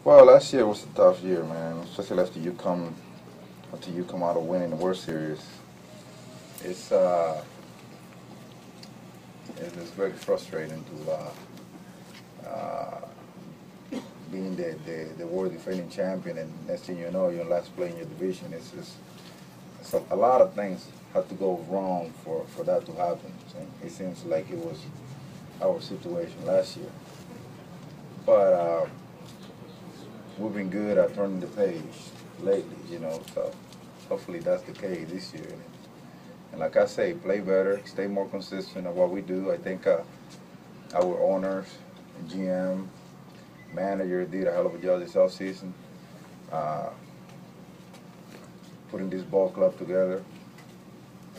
Well, last year was a tough year, man. Especially after you come out of winning the World Series. It's it's very frustrating to being the world defending champion, and next thing you know, you're last place in your division. It's a lot of things have to go wrong for that to happen. So it seems like it was our situation last year, but we've been good at turning the page lately, you know. So hopefully that's the case this year. And like I say, play better, stay more consistent of what we do. I think our owners, GM, manager did a hell of a job this offseason, putting this ball club together.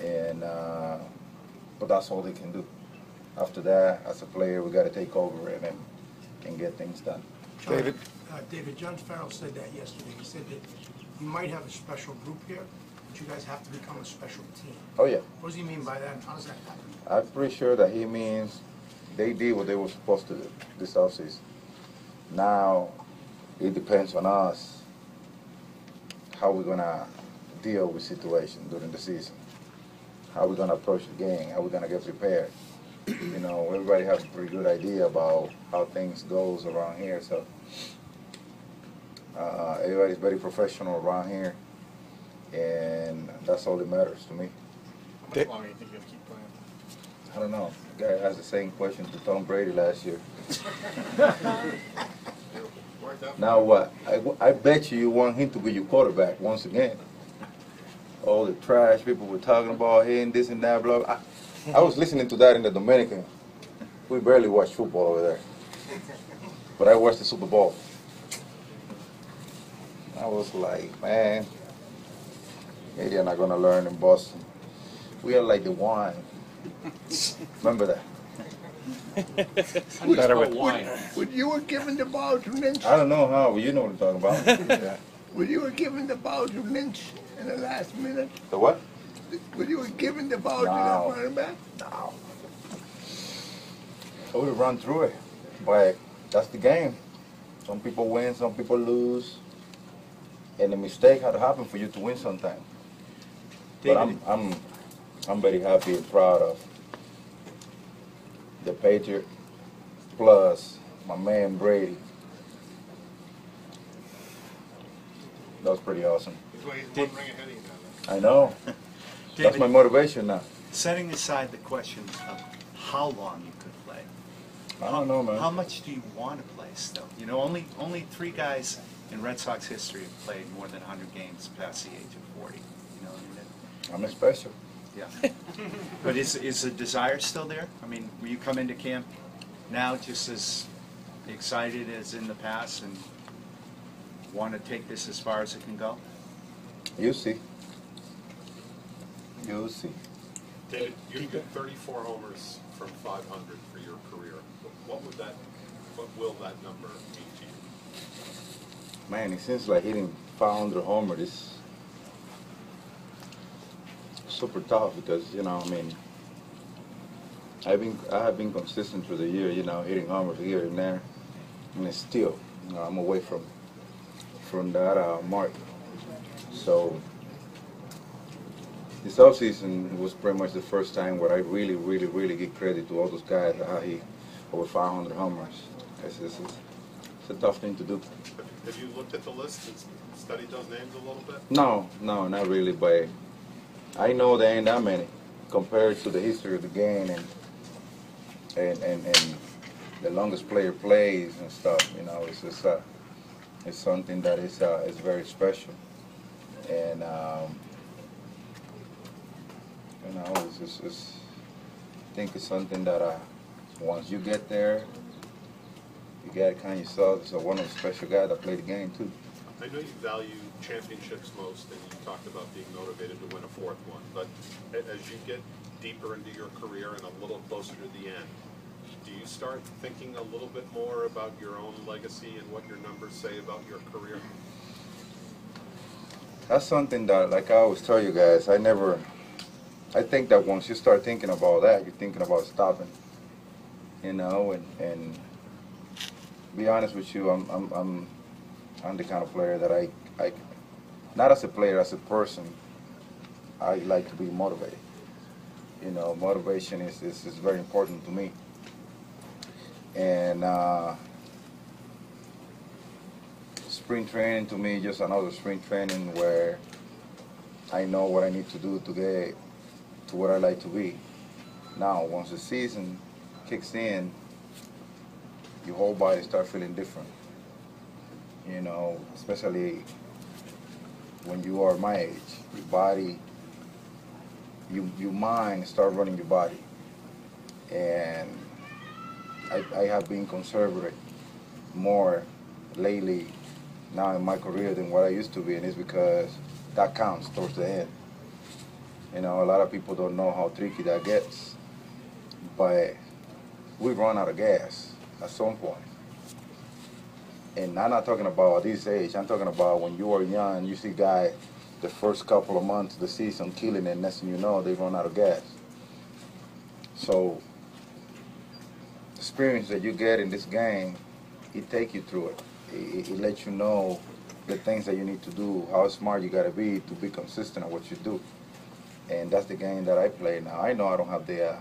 And but that's all they can do. After that, as a player, we got to take over and get things done. David? John Farrell said that yesterday. He said that you might have a special group here, but you guys have to become a special team. Oh, yeah. What does he mean by that, and how does that happen? I'm pretty sure that he means they did what they were supposed to do this offseason. Now, it depends on us how we're going to deal with situations during the season. How we're going to approach the game, how we're going to get prepared. You know, everybody has a pretty good idea about how things goes around here, so everybody's very professional around here, and that's all that matters to me. How much longer do you think you'll keep playing? I don't know. The guy has the same question to Tom Brady last year. Now what? I bet you want him to be your quarterback once again. All the trash people were talking about him, this and that, blah. I was listening to that in the Dominican. We barely watch football over there. But I watched the Super Bowl. I was like, man, maybe they're not going to learn in Boston. We are like the wine. Remember that? Better with wine. When you were given the ball to Lynch, I don't know how, but you know what I'm talking about. Yeah. when you were given the ball to Lynch in the last minute, The what? when you were given the ball to No. that running back, No. I would have run through it. But that's the game. Some people win, some people lose. And a mistake had to happen for you to win sometime. But I'm very happy and proud of the Patriot plus my man Brady. That was pretty awesome. He's one ring ahead of you now. I know. That's my motivation now. Setting aside the question of how long you could play, I don't know, man. how much do you want to play still? You know, only 3 guys in Red Sox history have played more than 100 games past the age of 40. You know, I'm special. yeah. But is the desire still there? I mean, will you come into camp now just as excited as in the past and want to take this as far as it can go? You'll see. You'll see. David, you hit 34 homers from 500 for your career. What will that number mean to you? Man, it seems like hitting 500 homers is super tough because, you know, I mean, I have been consistent through the year, you know, hitting homers here and there, and it's still, you know, I'm away from that mark. So this offseason was pretty much the first time where I really give credit to all those guys that have hit over 500 homers. It's a tough thing to do. Have you looked at the list and studied those names a little bit? No, not really, but I know there ain't that many compared to the history of the game and the longest player plays and stuff. You know, it's something that is very special, and you know, I think it's something that once you get there, you got to count yourself as one of the special guys that play the game too. I know you value championships most, and you talked about being motivated to win a 4th one, but as you get deeper into your career and a little closer to the end, do you start thinking a little bit more about your own legacy and what your numbers say about your career? That's something that, like I always tell you guys, I think that once you start thinking about that, you're thinking about stopping, you know, and be honest with you, I'm the kind of player that I not as a player, as a person, I like to be motivated. You know, motivation is very important to me. And spring training to me is just another spring training where I know what I need to do to get to where I like to be. Now, once the season kicks in, your whole body starts feeling different. You know, especially when you are my age, your body, your mind start running your body. And I have been conservative more lately now in my career than what I used to be, and it's because that counts towards the end. You know, a lot of people don't know how tricky that gets, but we run out of gas at some point. And I'm not talking about at this age, I'm talking about when you are young, you see guys the first couple of months of the season killing it, and next thing you know, they run out of gas. So, the experience that you get in this game, it takes you through it. It lets you know the things that you need to do, how smart you got to be consistent at what you do. And that's the game that I play now. I know I don't have the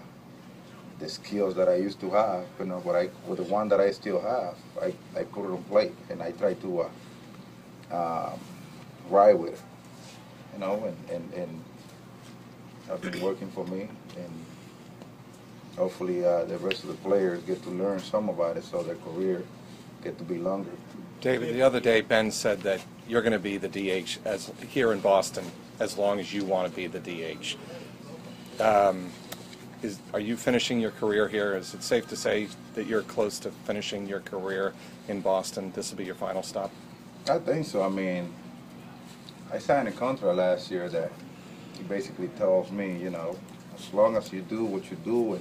skills that I used to have, you know, but with the one that I still have, I put it on play, and I try to ride with it, you know, and I've been working for me, and hopefully the rest of the players get to learn some about it so their career get to be longer. David, the other day Ben said that you're going to be the DH here in Boston as long as you want to be the DH. Are you finishing your career here? Is it safe to say that you're close to finishing your career in Boston? This will be your final stop? I think so. I mean, I signed a contract last year that he basically tells me, you know, as long as you do what you do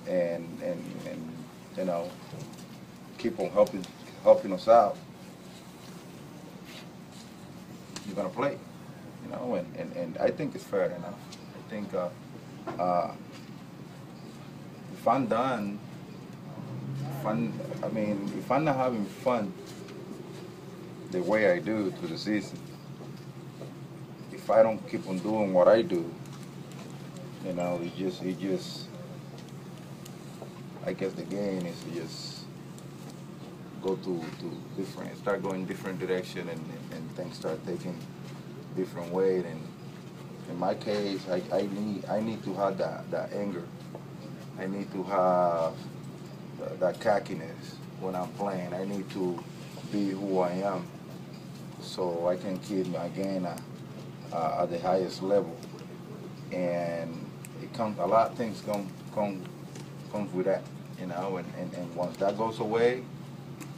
and you know, keep on helping us out, you're gonna play, you know, and I think it's fair enough. I think if I'm done, if I'm not having fun the way I do through the season, if I don't keep on doing what I do, you know, it just I guess the game is to just go to start going different direction, and things start taking different weight. And in my case, I need to have that anger. I need to have that cockiness when I'm playing. I need to be who I am so I can keep my game at the highest level. And a lot of things comes with that, you know, and once that goes away,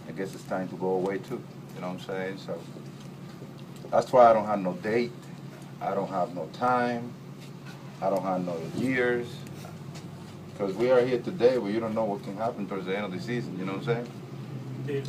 I guess it's time to go away too, you know what I'm saying? So that's why I don't have no date, I don't have no time, I don't have no years, because we are here today, but you don't know what can happen towards the end of the season, you know what I'm saying? Dave,